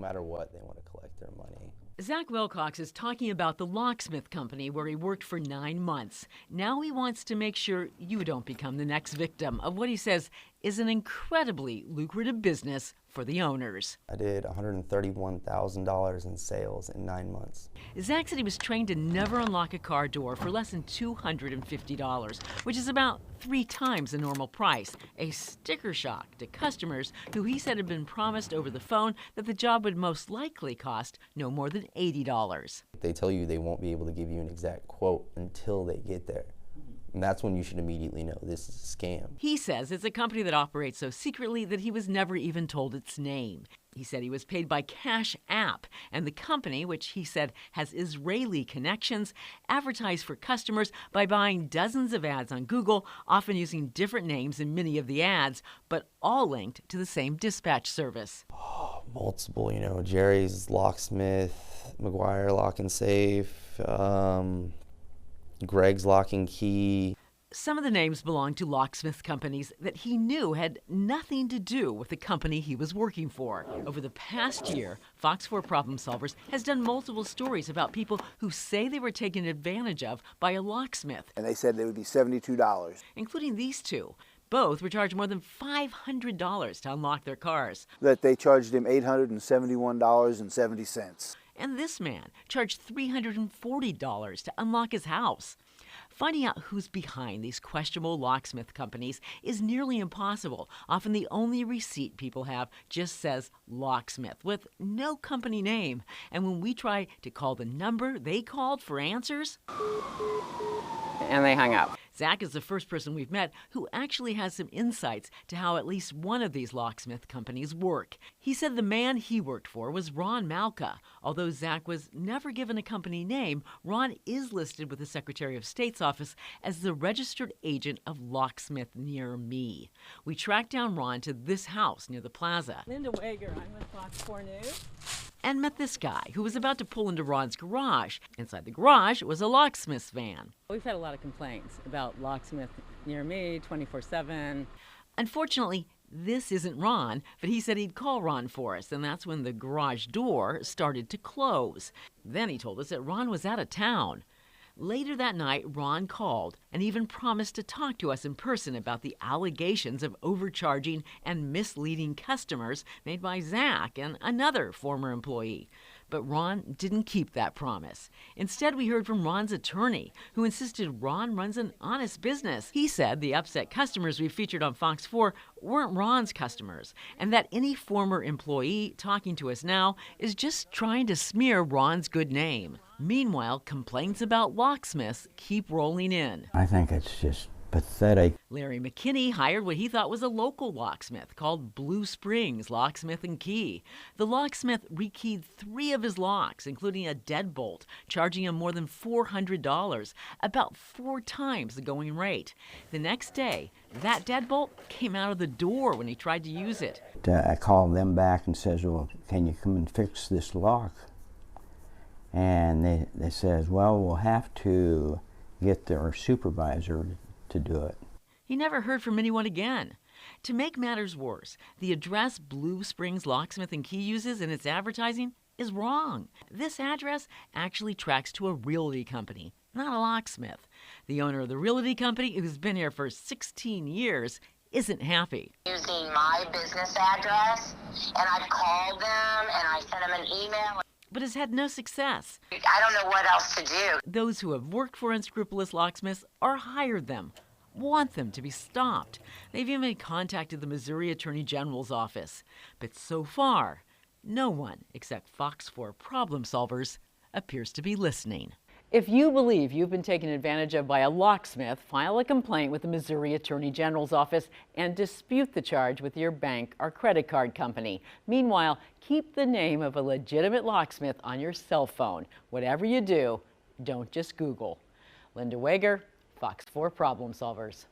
matter what, they want to collect their money. Zach Wilcox is talking about the locksmith company where he worked for 9 months. Now he wants to make sure you don't become the next victim of what he says is an incredibly lucrative business for the owners. I did $131,000 in sales in 9 months. Zach said he was trained to never unlock a car door for less than $250, which is about 3 times the normal price. A sticker shock to customers who he said had been promised over the phone that the job would most likely cost no more than $80. They tell you they won't be able to give you an exact quote until they get there. And that's when you should immediately know this is a scam. He says it's a company that operates so secretly that he was never even told its name. He said he was paid by Cash App, and the company, which he said has Israeli connections, advertised for customers by buying dozens of ads on Google, often using different names in many of the ads, but all linked to the same dispatch service. Multiple, Jerry's Locksmith, McGuire Lock and Safe, Greg's Lock and Key. Some of the names belonged to locksmith companies that he knew had nothing to do with the company he was working for. Over the past year, Fox 4 Problem Solvers has done multiple stories about people who say they were taken advantage of by a locksmith. And they said they would be $72. Including these two. Both were charged more than $500 to unlock their cars. That they charged him $871.70. And this man charged $340 to unlock his house. Finding out who's behind these questionable locksmith companies is nearly impossible. Often the only receipt people have just says locksmith with no company name. And when we try to call the number they called for answers, and they hung up. Zach is the first person we've met who actually has some insights to how at least one of these locksmith companies work. He said the man he worked for was Ron Malka. Although Zach was never given a company name, Ron is listed with the Secretary of State's office as the registered agent of Locksmith Near Me. We tracked down Ron to this house near the plaza. Linda Wager, I'm with Fox 4 News. And met this guy who was about to pull into Ron's garage. Inside the garage was a locksmith's van. We've had a lot of complaints about Locksmith Near Me, 24/7. Unfortunately, this isn't Ron, but he said he'd call Ron for us, and that's when the garage door started to close. Then he told us that Ron was out of town. Later that night, Ron called and even promised to talk to us in person about the allegations of overcharging and misleading customers made by Zach and another former employee. But Ron didn't keep that promise. Instead, we heard from Ron's attorney, who insisted Ron runs an honest business. He said the upset customers we featured on Fox 4 weren't Ron's customers, and that any former employee talking to us now is just trying to smear Ron's good name. Meanwhile, complaints about locksmiths keep rolling in. I think it's just pathetic. Larry McKinney hired what he thought was a local locksmith called Blue Springs Locksmith and Key. The locksmith rekeyed 3 of his locks, including a deadbolt, charging him more than $400, about 4 times the going rate. The next day, that deadbolt came out of the door when he tried to use it. I called them back and says, well, can you come and fix this lock? And they says, well, we'll have to get their supervisor to do it. He never heard from anyone again. To make matters worse, the address Blue Springs Locksmith and Key uses in its advertising is wrong. This address actually tracks to a realty company, not a locksmith. The owner of the realty company, who's been here for 16 years, isn't happy. Using my business address, and I've called them and I sent them an email. But has had no success. I don't know what else to do. Those who have worked for unscrupulous locksmiths or hired them want them to be stopped. They've even contacted the Missouri Attorney General's office. But so far, no one except Fox 4 Problem Solvers appears to be listening. If you believe you've been taken advantage of by a locksmith, file a complaint with the Missouri Attorney General's office and dispute the charge with your bank or credit card company. Meanwhile, keep the name of a legitimate locksmith on your cell phone. Whatever you do, don't just Google. Linda Wager, Fox 4 Problem Solvers.